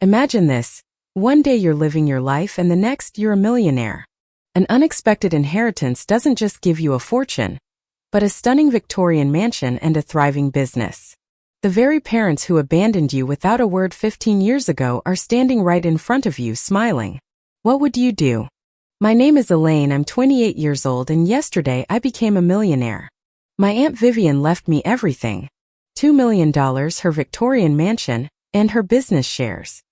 Imagine this. One day you're living your life and the next you're a millionaire. An unexpected inheritance doesn't just give you a fortune, but a stunning Victorian mansion and a thriving business. The very parents who abandoned you without a word 15 years ago are standing right in front of you smiling. What would you do? My name is Elaine, I'm 28 years old, and yesterday I became a millionaire. My Aunt Vivian left me everything. $2 million, her Victorian mansion, and her business shares.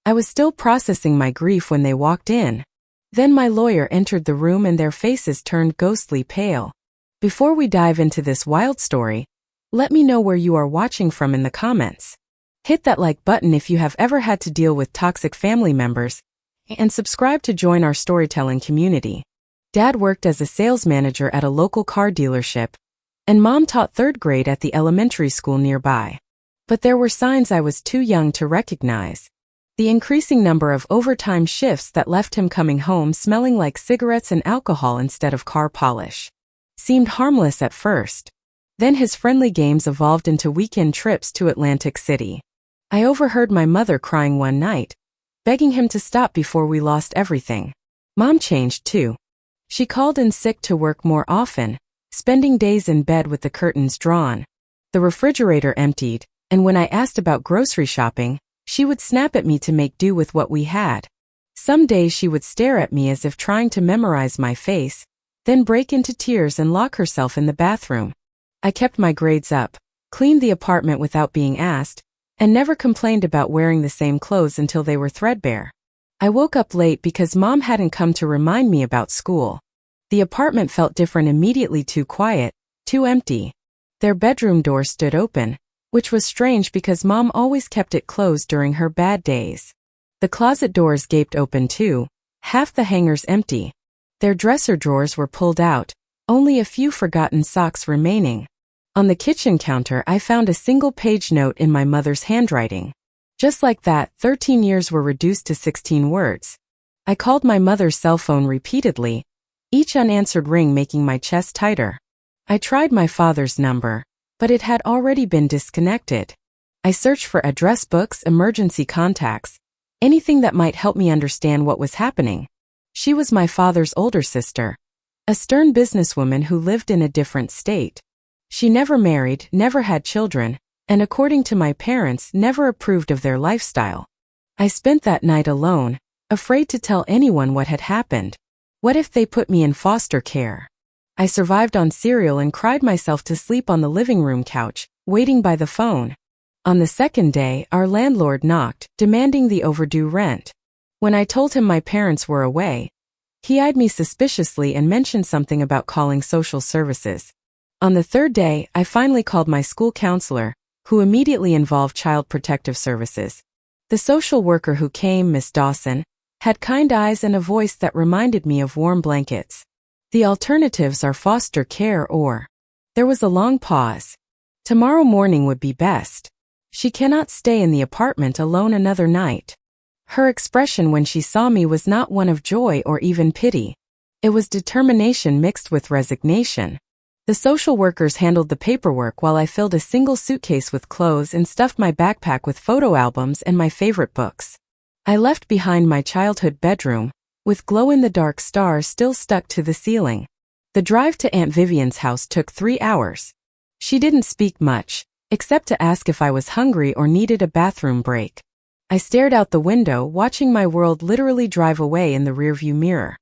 I was still processing my grief when they walked in. Then my lawyer entered the room and their faces turned ghostly pale. Before we dive into this wild story, let me know where you are watching from in the comments. Hit that like button if you have ever had to deal with toxic family members, and subscribe to join our storytelling community. Dad worked as a sales manager at a local car dealership, and Mom taught 3rd grade at the elementary school nearby. But there were signs I was too young to recognize. The increasing number of overtime shifts that left him coming home smelling like cigarettes and alcohol instead of car polish seemed harmless at first. Then his friendly games evolved into weekend trips to Atlantic City. I overheard my mother crying one night, begging him to stop before we lost everything. Mom changed too. She called in sick to work more often, spending days in bed with the curtains drawn. The refrigerator emptied, and when I asked about grocery shopping, she would snap at me to make do with what we had. Some days she would stare at me as if trying to memorize my face, then break into tears and lock herself in the bathroom. I kept my grades up, cleaned the apartment without being asked, and never complained about wearing the same clothes until they were threadbare. I woke up late because Mom hadn't come to remind me about school. The apartment felt different immediately, too quiet, too empty. Their bedroom door stood open, which was strange because Mom always kept it closed during her bad days. The closet doors gaped open too, half the hangers empty. Their dresser drawers were pulled out, only a few forgotten socks remaining. On the kitchen counter I found a single-page note in my mother's handwriting. Just like that, 13 years were reduced to 16 words. I called my mother's cell phone repeatedly, each unanswered ring making my chest tighter. I tried my father's number, but it had already been disconnected. I searched for address books, emergency contacts, anything that might help me understand what was happening. She was my father's older sister, a stern businesswoman who lived in a different state. She never married, never had children, and according to my parents, never approved of their lifestyle. I spent that night alone, afraid to tell anyone what had happened. What if they put me in foster care? I survived on cereal and cried myself to sleep on the living room couch, waiting by the phone. On the second day, our landlord knocked, demanding the overdue rent. When I told him my parents were away, he eyed me suspiciously and mentioned something about calling social services. On the 3rd day, I finally called my school counselor, who immediately involved Child Protective Services. The social worker who came, Miss Dawson, had kind eyes and a voice that reminded me of warm blankets. The alternatives are foster care or... There was a long pause. Tomorrow morning would be best. She cannot stay in the apartment alone another night. Her expression when she saw me was not one of joy or even pity. It was determination mixed with resignation. The social workers handled the paperwork while I filled a single suitcase with clothes and stuffed my backpack with photo albums and my favorite books. I left behind my childhood bedroom, with glow-in-the-dark stars still stuck to the ceiling. The drive to Aunt Vivian's house took 3 hours. She didn't speak much, except to ask if I was hungry or needed a bathroom break. I stared out the window, watching my world literally drive away in the rearview mirror.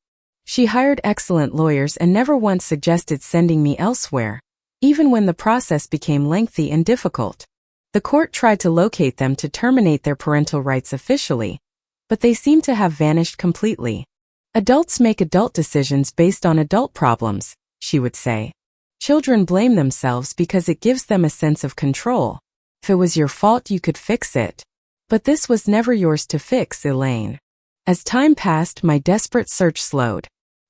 She hired excellent lawyers and never once suggested sending me elsewhere, even when the process became lengthy and difficult. The court tried to locate them to terminate their parental rights officially, but they seem to have vanished completely. Adults make adult decisions based on adult problems, she would say. Children blame themselves because it gives them a sense of control. If it was your fault, you could fix it. But this was never yours to fix, Elaine. As time passed, my desperate search slowed.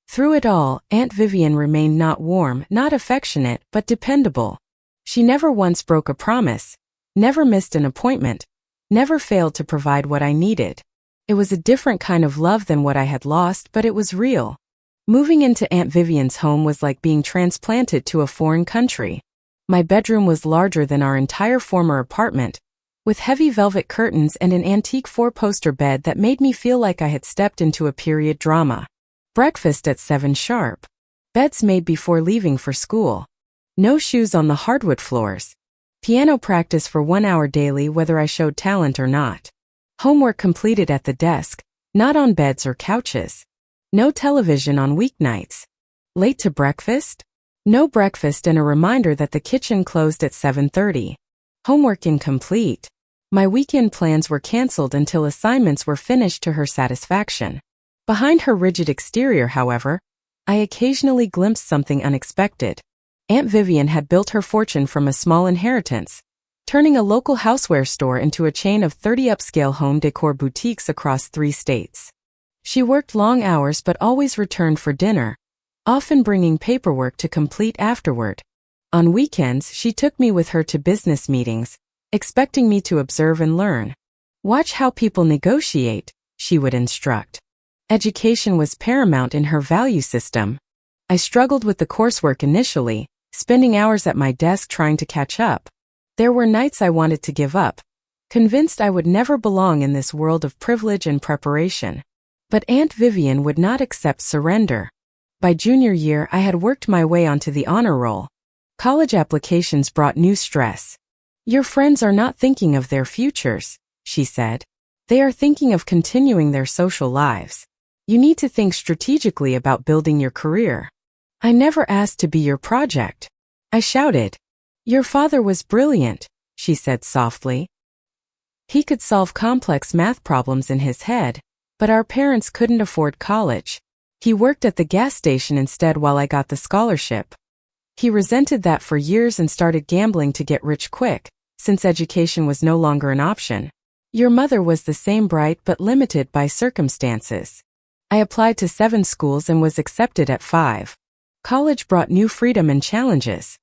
Through it all, Aunt Vivian remained not warm, not affectionate, but dependable. She never once broke a promise, never missed an appointment, never failed to provide what I needed. It was a different kind of love than what I had lost, but it was real. Moving into Aunt Vivian's home was like being transplanted to a foreign country. My bedroom was larger than our entire former apartment, with heavy velvet curtains and an antique four-poster bed that made me feel like I had stepped into a period drama. Breakfast at 7 sharp. Beds made before leaving for school. No shoes on the hardwood floors. Piano practice for 1 hour daily whether I showed talent or not. Homework completed at the desk, not on beds or couches. No television on weeknights. Late to breakfast? No breakfast and a reminder that the kitchen closed at 7:30. Homework incomplete. My weekend plans were canceled until assignments were finished to her satisfaction. Behind her rigid exterior, however, I occasionally glimpsed something unexpected. Aunt Vivian had built her fortune from a small inheritance, turning a local houseware store into a chain of 30 upscale home decor boutiques across 3 states. She worked long hours but always returned for dinner, often bringing paperwork to complete afterward. On weekends, she took me with her to business meetings, expecting me to observe and learn. Watch how people negotiate, she would instruct. Education was paramount in her value system. I struggled with the coursework initially, spending hours at my desk trying to catch up. There were nights I wanted to give up, convinced I would never belong in this world of privilege and preparation. But Aunt Vivian would not accept surrender. By junior year, I had worked my way onto the honor roll. College applications brought new stress. Your friends are not thinking of their futures, she said. They are thinking of continuing their social lives. You need to think strategically about building your career. I never asked to be your project. I shouted. Your father was brilliant, she said softly. He could solve complex math problems in his head, but our parents couldn't afford college. He worked at the gas station instead while I got the scholarship. He resented that for years and started gambling to get rich quick, since education was no longer an option. Your mother was the same, bright but limited by circumstances. I applied to 7 schools and was accepted at 5. College brought new freedom and challenges.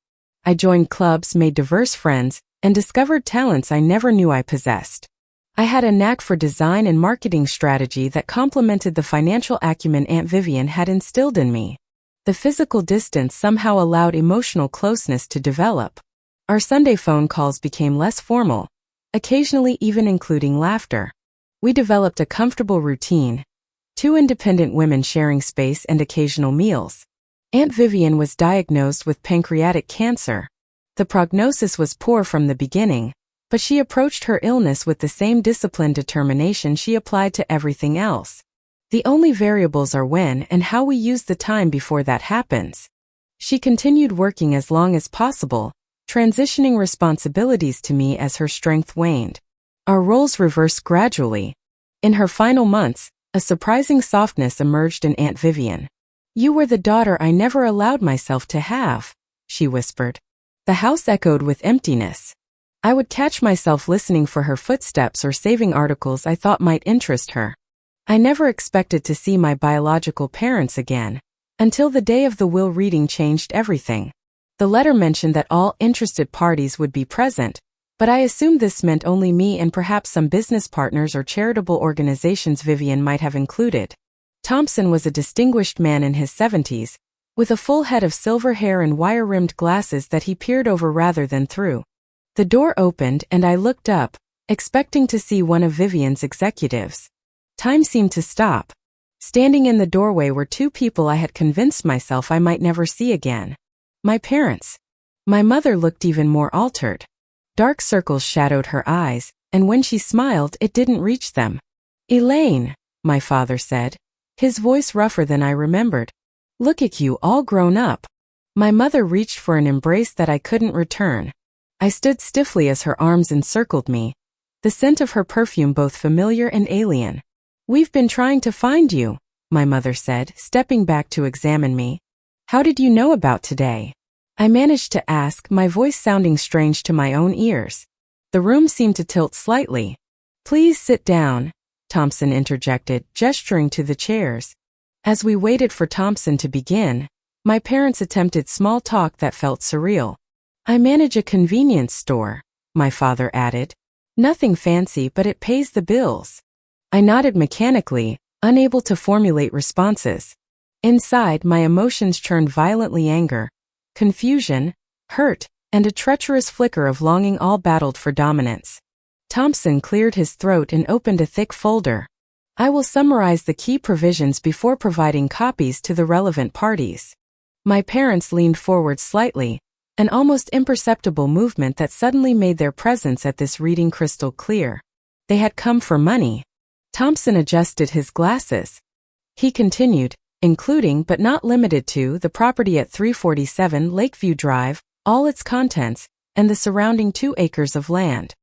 I joined clubs, made diverse friends, and discovered talents I never knew I possessed. I had a knack for design and marketing strategy that complemented the financial acumen Aunt Vivian had instilled in me. The physical distance somehow allowed emotional closeness to develop. Our Sunday phone calls became less formal, occasionally even including laughter. We developed a comfortable routine, 2 independent women sharing space and occasional meals. Aunt Vivian was diagnosed with pancreatic cancer. The prognosis was poor from the beginning, but she approached her illness with the same disciplined determination she applied to everything else. The only variables are when and how we use the time before that happens. She continued working as long as possible, transitioning responsibilities to me as her strength waned. Our roles reversed gradually. In her final months, a surprising softness emerged in Aunt Vivian. You were the daughter I never allowed myself to have, she whispered. The house echoed with emptiness. I would catch myself listening for her footsteps or saving articles I thought might interest her. I never expected to see my biological parents again, until the day of the will reading changed everything. The letter mentioned that all interested parties would be present, but I assumed this meant only me and perhaps some business partners or charitable organizations Vivian might have included. Thompson was a distinguished man in his 70s, with a full head of silver hair and wire-rimmed glasses that he peered over rather than through. The door opened and I looked up, expecting to see one of Vivian's executives. Time seemed to stop. Standing in the doorway were 2 people I had convinced myself I might never see again. My parents. My mother looked even more altered. Dark circles shadowed her eyes, and when she smiled, it didn't reach them. Elaine, my father said, his voice rougher than I remembered. Look at you, all grown up. My mother reached for an embrace that I couldn't return. I stood stiffly as her arms encircled me, the scent of her perfume both familiar and alien. We've been trying to find you, my mother said, stepping back to examine me. How did you know about today? I managed to ask, my voice sounding strange to my own ears. The room seemed to tilt slightly. Please sit down, Thompson interjected, gesturing to the chairs. As we waited for Thompson to begin, my parents attempted small talk that felt surreal. I manage a convenience store, my father added. Nothing fancy, but it pays the bills. I nodded mechanically, unable to formulate responses. Inside, my emotions churned violently: anger, confusion, hurt, and a treacherous flicker of longing all battled for dominance. Thompson cleared his throat and opened a thick folder. I will summarize the key provisions before providing copies to the relevant parties. My parents leaned forward slightly, an almost imperceptible movement that suddenly made their presence at this reading crystal clear. They had come for money. Thompson adjusted his glasses. He continued, including but not limited to the property at 347 Lakeview Drive, all its contents, and the surrounding 2 acres of land.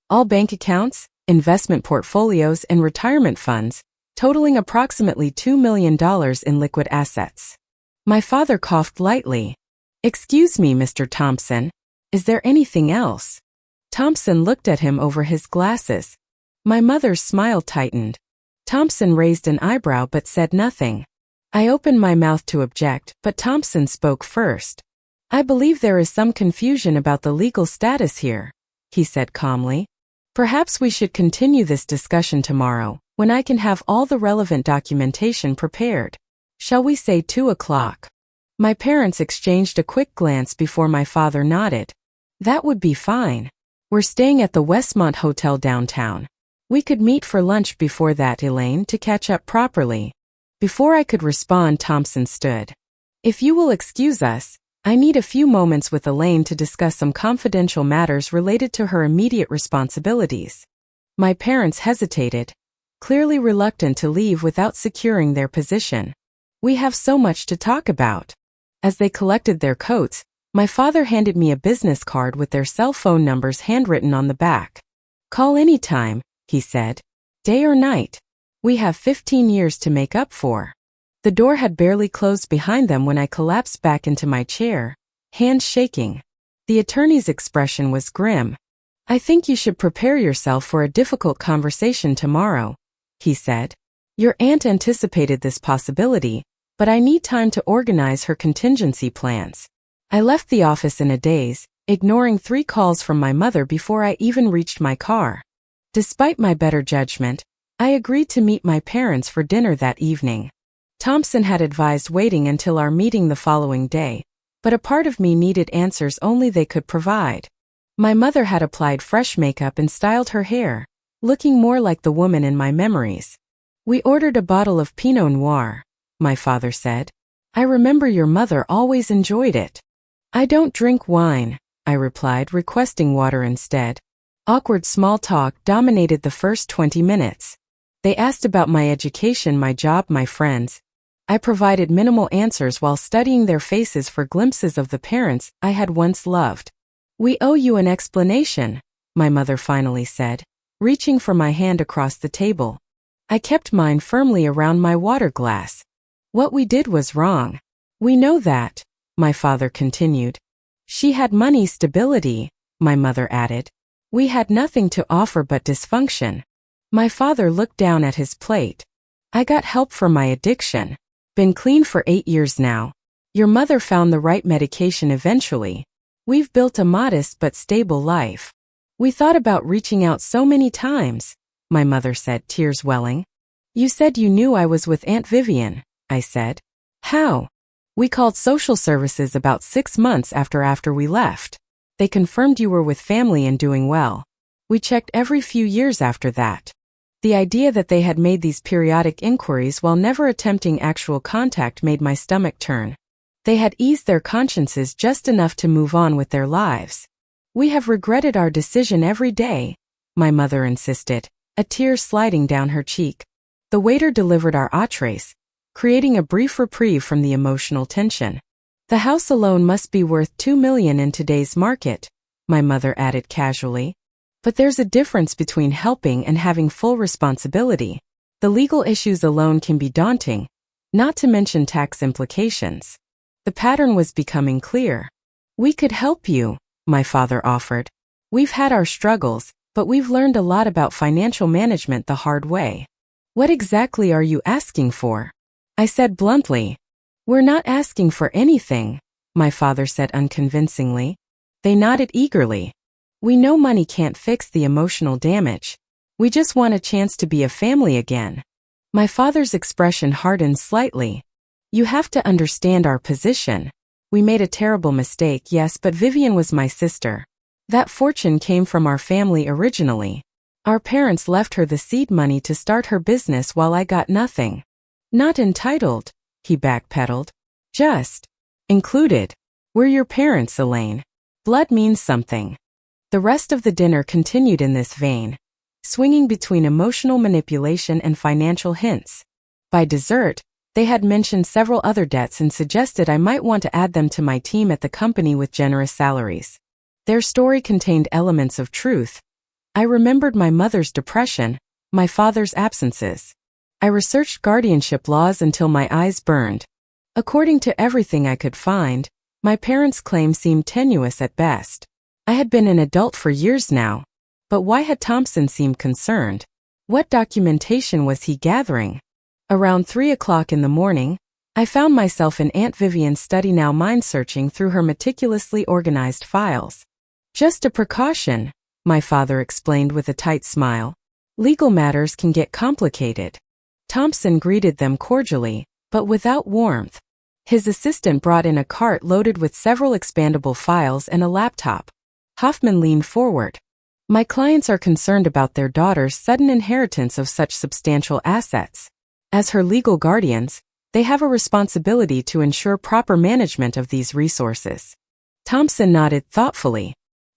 All bank accounts, investment portfolios and retirement funds, totaling approximately $2 million in liquid assets. My father coughed lightly. Excuse me, Mr. Thompson. Is there anything else? Thompson looked at him over his glasses. My mother's smile tightened. Thompson raised an eyebrow but said nothing. I opened my mouth to object, but Thompson spoke first. I believe there is some confusion about the legal status here, he said calmly. Perhaps we should continue this discussion tomorrow, when I can have all the relevant documentation prepared. Shall we say 2 o'clock? My parents exchanged a quick glance before my father nodded. That would be fine. We're staying at the Westmont Hotel downtown. We could meet for lunch before that, Elaine, to catch up properly. Before I could respond, Thompson stood. If you will excuse us, I need a few moments with Elaine to discuss some confidential matters related to her immediate responsibilities. My parents hesitated, clearly reluctant to leave without securing their position. We have so much to talk about. As they collected their coats, my father handed me a business card with their cell phone numbers handwritten on the back. Call anytime, he said. Day or night. We have 15 years to make up for. The door had barely closed behind them when I collapsed back into my chair, hands shaking. The attorney's expression was grim. I think you should prepare yourself for a difficult conversation tomorrow, he said. Your aunt anticipated this possibility, but I need time to organize her contingency plans. I left the office in a daze, ignoring 3 calls from my mother before I even reached my car. Despite my better judgment, I agreed to meet my parents for dinner that evening. Thompson had advised waiting until our meeting the following day, but a part of me needed answers only they could provide. My mother had applied fresh makeup and styled her hair, looking more like the woman in my memories. We ordered a bottle of Pinot Noir, my father said. I remember your mother always enjoyed it. I don't drink wine, I replied, requesting water instead. Awkward small talk dominated the first 20 minutes. They asked about my education, my job, my friends. I provided minimal answers while studying their faces for glimpses of the parents I had once loved. We owe you an explanation, my mother finally said, reaching for my hand across the table. I kept mine firmly around my water glass. What we did was wrong. We know that, my father continued. She had money, stability, my mother added. We had nothing to offer but dysfunction. My father looked down at his plate. I got help for my addiction. Been clean for 8 years now. Your mother found the right medication eventually. We've built a modest but stable life. We thought about reaching out so many times, my mother said, tears welling. You said you knew I was with Aunt Vivian, I said. How? We called social services about 6 months after we left. They confirmed you were with family and doing well. We checked every few years after that. The idea that they had made these periodic inquiries while never attempting actual contact made my stomach turn. They had eased their consciences just enough to move on with their lives. We have regretted our decision every day, my mother insisted, a tear sliding down her cheek. The waiter delivered our entrees, creating a brief reprieve from the emotional tension. The house alone must be worth $2 million in today's market, my mother added casually. But there's a difference between helping and having full responsibility. The legal issues alone can be daunting, not to mention tax implications. The pattern was becoming clear. We could help you, my father offered. We've had our struggles, but we've learned a lot about financial management the hard way. What exactly are you asking for? I said bluntly. We're not asking for anything, my father said unconvincingly. They nodded eagerly. We know money can't fix the emotional damage. We just want a chance to be a family again. My father's expression hardened slightly. You have to understand our position. We made a terrible mistake, yes, but Vivian was my sister. That fortune came from our family originally. Our parents left her the seed money to start her business while I got nothing. Not entitled, he backpedaled. Just included. We're your parents, Elaine. Blood means something. The rest of the dinner continued in this vein, swinging between emotional manipulation and financial hints. By dessert, they had mentioned several other debts and suggested I might want to add them to my team at the company with generous salaries. Their story contained elements of truth. I remembered my mother's depression, my father's absences. I researched guardianship laws until my eyes burned. According to everything I could find, my parents' claim seemed tenuous at best. I had been an adult for years now. But why had Thompson seemed concerned? What documentation was he gathering? Around 3 o'clock in the morning, I found myself in Aunt Vivian's study, now mind-searching through her meticulously organized files. Just a precaution, my father explained with a tight smile. Legal matters can get complicated. Thompson greeted them cordially, but without warmth. His assistant brought in a cart loaded with several expandable files and a laptop. Hoffman leaned forward. My clients are concerned about their daughter's sudden inheritance of such substantial assets. As her legal guardians, they have a responsibility to ensure proper management of these resources. Thompson nodded thoughtfully.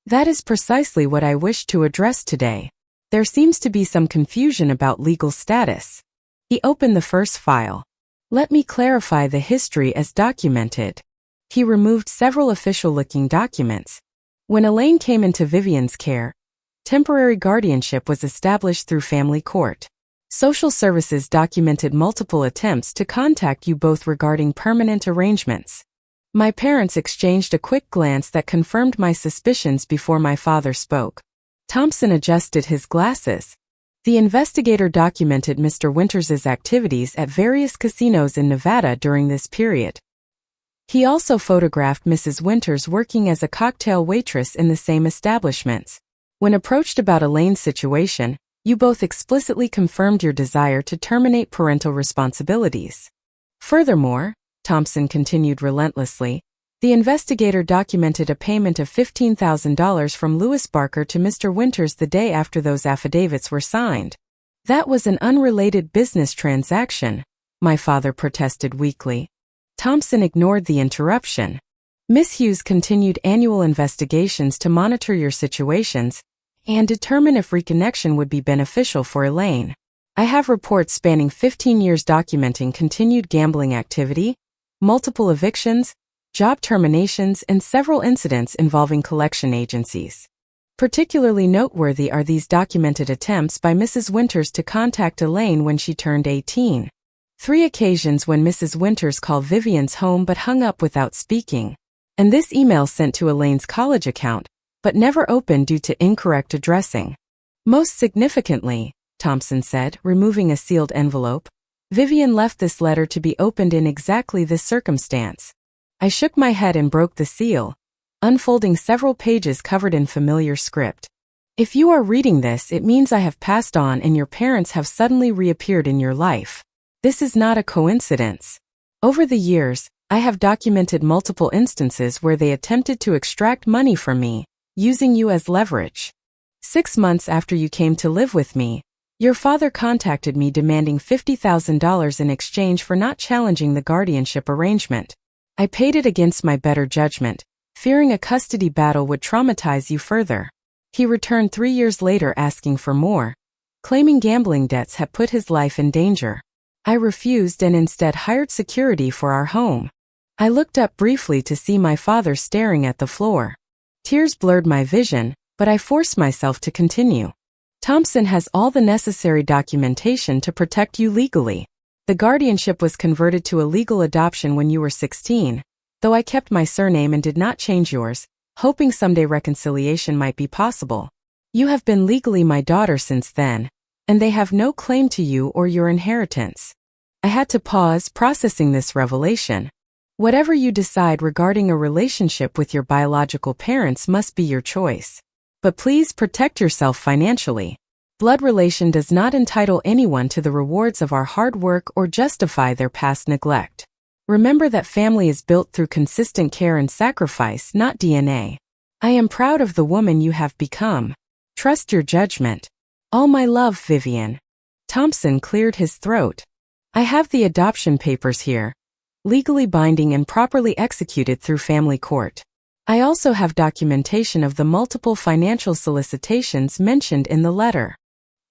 That is precisely what I wish to address today. There seems to be some confusion about legal status. He opened the first file. Let me clarify the history as documented. He removed several official-looking documents. When Elaine came into Vivian's care, temporary guardianship was established through family court. Social services documented multiple attempts to contact you both regarding permanent arrangements. My parents exchanged a quick glance that confirmed my suspicions before my father spoke. Thompson adjusted his glasses. The investigator documented Mr. Winters's activities at various casinos in Nevada during this period. He also photographed Mrs. Winters working as a cocktail waitress in the same establishments. When approached about Elaine's situation, you both explicitly confirmed your desire to terminate parental responsibilities. Furthermore, Thompson continued relentlessly, the investigator documented a payment of $15,000 from Louis Barker to Mr. Winters the day after those affidavits were signed. That was an unrelated business transaction, my father protested weakly. Thompson ignored the interruption. Miss Hughes continued annual investigations to monitor your situations and determine if reconnection would be beneficial for Elaine. I have reports spanning 15 years documenting continued gambling activity, multiple evictions, job terminations, and several incidents involving collection agencies. Particularly noteworthy are these documented attempts by Mrs. Winters to contact Elaine when she turned 18. 3 occasions when Mrs. Winters called Vivian's home but hung up without speaking. And this email sent to Elaine's college account, but never opened due to incorrect addressing. Most significantly, Thompson said, removing a sealed envelope, Vivian left this letter to be opened in exactly this circumstance. I shook my head and broke the seal, unfolding several pages covered in familiar script. If you are reading this, it means I have passed on and your parents have suddenly reappeared in your life. This is not a coincidence. Over the years, I have documented multiple instances where they attempted to extract money from me, using you as leverage. 6 months after you came to live with me, your father contacted me demanding $50,000 in exchange for not challenging the guardianship arrangement. I paid it against my better judgment, fearing a custody battle would traumatize you further. He returned 3 years later asking for more, claiming gambling debts had put his life in danger. I refused and instead hired security for our home. I looked up briefly to see my father staring at the floor. Tears blurred my vision, but I forced myself to continue. Thompson has all the necessary documentation to protect you legally. The guardianship was converted to a legal adoption when you were 16, though I kept my surname and did not change yours, hoping someday reconciliation might be possible. You have been legally my daughter since then, and they have no claim to you or your inheritance. I had to pause processing this revelation. Whatever you decide regarding a relationship with your biological parents must be your choice. But please protect yourself financially. Blood relation does not entitle anyone to the rewards of our hard work or justify their past neglect. Remember that family is built through consistent care and sacrifice, not DNA. I am proud of the woman you have become. Trust your judgment. All my love, Vivian. Thompson cleared his throat. I have the adoption papers here, legally binding and properly executed through family court. I also have documentation of the multiple financial solicitations mentioned in the letter.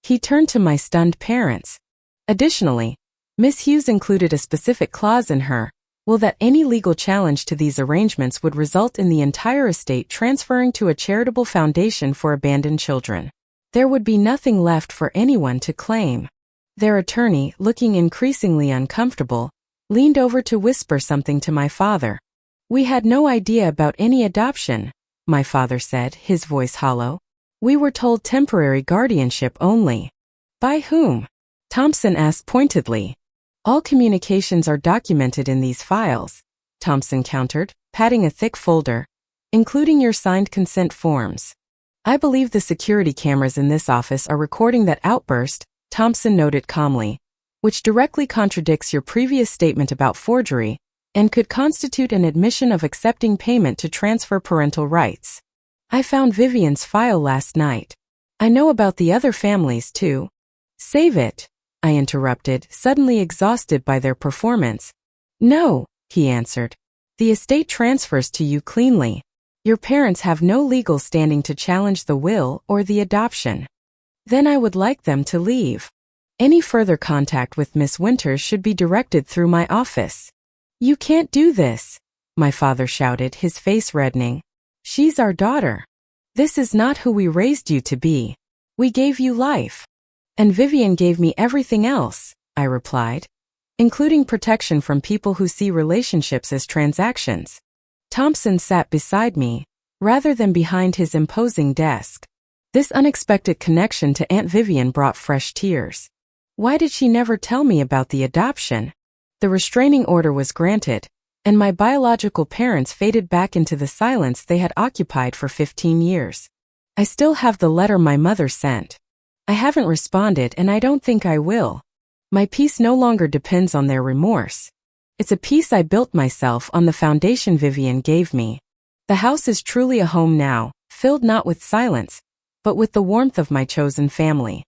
He turned to my stunned parents. Additionally, Miss Hughes included a specific clause in her will that any legal challenge to these arrangements would result in the entire estate transferring to a charitable foundation for abandoned children. There would be nothing left for anyone to claim. Their attorney, looking increasingly uncomfortable, leaned over to whisper something to my father. We had no idea about any adoption, my father said, his voice hollow. We were told temporary guardianship only. By whom? Thompson asked pointedly. All communications are documented in these files, Thompson countered, patting a thick folder, including your signed consent forms. I believe the security cameras in this office are recording that outburst, Thompson noted calmly, which directly contradicts your previous statement about forgery and could constitute an admission of accepting payment to transfer parental rights. I found Vivian's file last night. I know about the other families too. Save it, I interrupted, suddenly exhausted by their performance. No, he answered. The estate transfers to you cleanly. Your parents have no legal standing to challenge the will or the adoption. Then I would like them to leave. Any further contact with Miss Winters should be directed through my office. You can't do this, my father shouted, his face reddening. She's our daughter. This is not who we raised you to be. We gave you life. And Vivian gave me everything else, I replied, including protection from people who see relationships as transactions. Thompson sat beside me, rather than behind his imposing desk. This unexpected connection to Aunt Vivian brought fresh tears. Why did she never tell me about the adoption? The restraining order was granted, and my biological parents faded back into the silence they had occupied for 15 years. I still have the letter my mother sent. I haven't responded and I don't think I will. My peace no longer depends on their remorse. It's a peace I built myself on the foundation Vivian gave me. The house is truly a home now, filled not with silence, but with the warmth of my chosen family.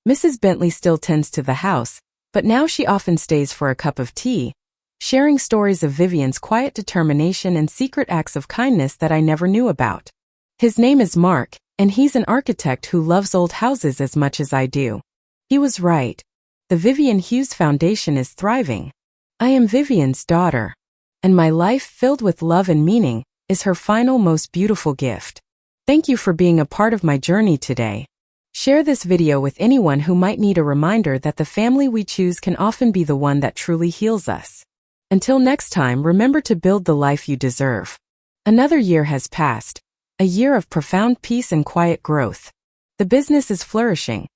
Mrs. Bentley still tends to the house, but now she often stays for a cup of tea, sharing stories of Vivian's quiet determination and secret acts of kindness that I never knew about. His name is Mark, and he's an architect who loves old houses as much as I do. He was right. The Vivian Hughes Foundation is thriving. I am Vivian's daughter, and my life, filled with love and meaning, is her final, most beautiful gift. Thank you for being a part of my journey today. Share this video with anyone who might need a reminder that the family we choose can often be the one that truly heals us. Until next time, remember to build the life you deserve. Another year has passed, a year of profound peace and quiet growth. The business is flourishing,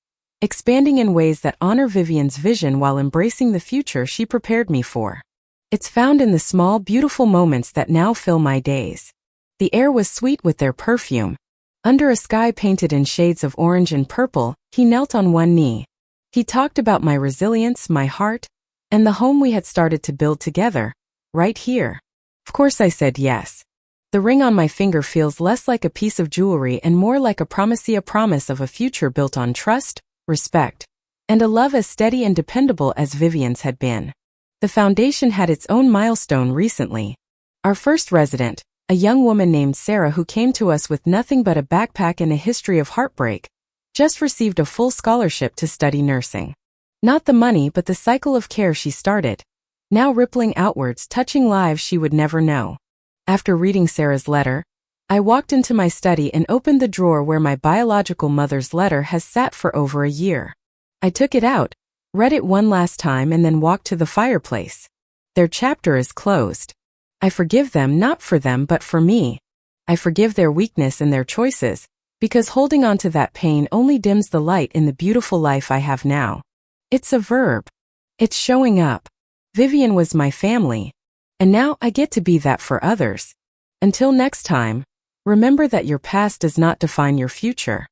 expanding in ways that honor Vivian's vision while embracing the future she prepared me for. It's found in the small, beautiful moments that now fill my days. The air was sweet with their perfume. Under a sky painted in shades of orange and purple, he knelt on one knee. He talked about my resilience, my heart, and the home we had started to build together, right here. Of course I said yes. The ring on my finger feels less like a piece of jewelry and more like a promise of a future built on trust, respect, and a love as steady and dependable as Vivian's had been. The foundation had its own milestone recently. Our first resident, a young woman named Sarah who came to us with nothing but a backpack and a history of heartbreak, just received a full scholarship to study nursing. Not the money but the cycle of care she started, now rippling outwards, touching lives she would never know. After reading Sarah's letter, I walked into my study and opened the drawer where my biological mother's letter has sat for over a year. I took it out, read it one last time and then walked to the fireplace. Their chapter is closed. I forgive them, not for them but for me. I forgive their weakness and their choices, because holding on to that pain only dims the light in the beautiful life I have now. It's a verb. It's showing up. Vivian was my family, and now I get to be that for others. Until next time, remember that your past does not define your future.